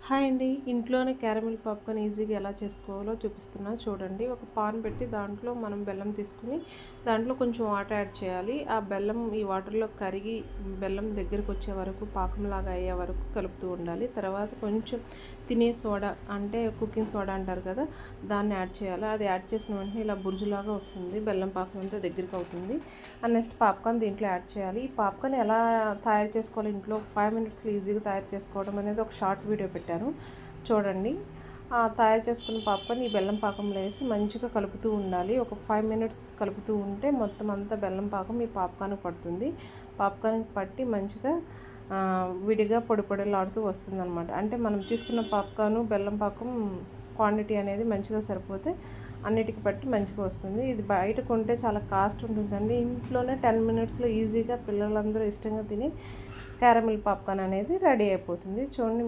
Hi అండి. ఇంట్లోనే caramel popcorn ఈజీగా ఎలా చేసుకోవాలో చూపిస్తున్నా చూడండి. ఒక పాన్ పెట్టి దాంట్లో మనం బెల్లం తీసుకొని దాంట్లో కొంచెం వాటర్ యాడ్ చేయాలి. ఆ బెల్లం ఈ వాటర్‌లో కరిగి బెల్లం దగ్గరకొచ్చే వరకు పాకంలాగా అయ్యే వరకు కలుపుతూ ఉండాలి. తర్వాత కొంచెం తినే సోడా అంటే కుకింగ్ సోడా అంటారు కదా! దాన్ని యాడ్ చేయాలి. అది యాడ్ చేసిన వెంటనే ఇలా బురుజులాగా వస్తుంది. బెల్లం పాకం అంతా దగ్గరికి అవుతుంది. నెక్స్ట్ పాప్‌కార్న్ దీంట్లో యాడ్ చేయాలి. ఈ పాప్‌కార్న్ ఎలా తయారు చేసుకోవాలి ఇంట్లో 5 మినిట్స్‌లో ఈజీగా తయారు చేసుకోవడం అనేది ఒక షార్ట్ వీడియో పెట్టాను. చూడండి. తయారు చేసుకున్న పాప్‌కార్న్ ఈ బెల్లం పాకంలో వేసి మంచిగా కలుపుతూ ఉండాలి. ఒక 5 మినిట్స్ కలుపుతూ ఉంటే మొత్తం అంతా బెల్లం పాకం ఈ పాప్‌కార్న్‌కి పడుతుంది. పాప్‌కార్న్‌కి పట్టి మంచిగా విడిగా పొడి పొడిలాడుతూ వస్తుందనమాట. అంటే మనం తీసుకున్న పాప్‌కార్న్ బెల్లం పాకం క్వాంటిటీ అనేది మంచిగా సరిపోతే అన్నిటికి పట్టి మంచిగా వస్తుంది. ఇది బయట కొంటే చాలా కాస్ట్ ఉంటుందండి. ఇంట్లోనే 10 మినిట్స్‌లో ఈజీగా పిల్లలందరూ ఇష్టంగా తిని క్యారమిల్ పాప్‌కార్న్ అనేది రెడీ అయిపోతుంది. చూడండి.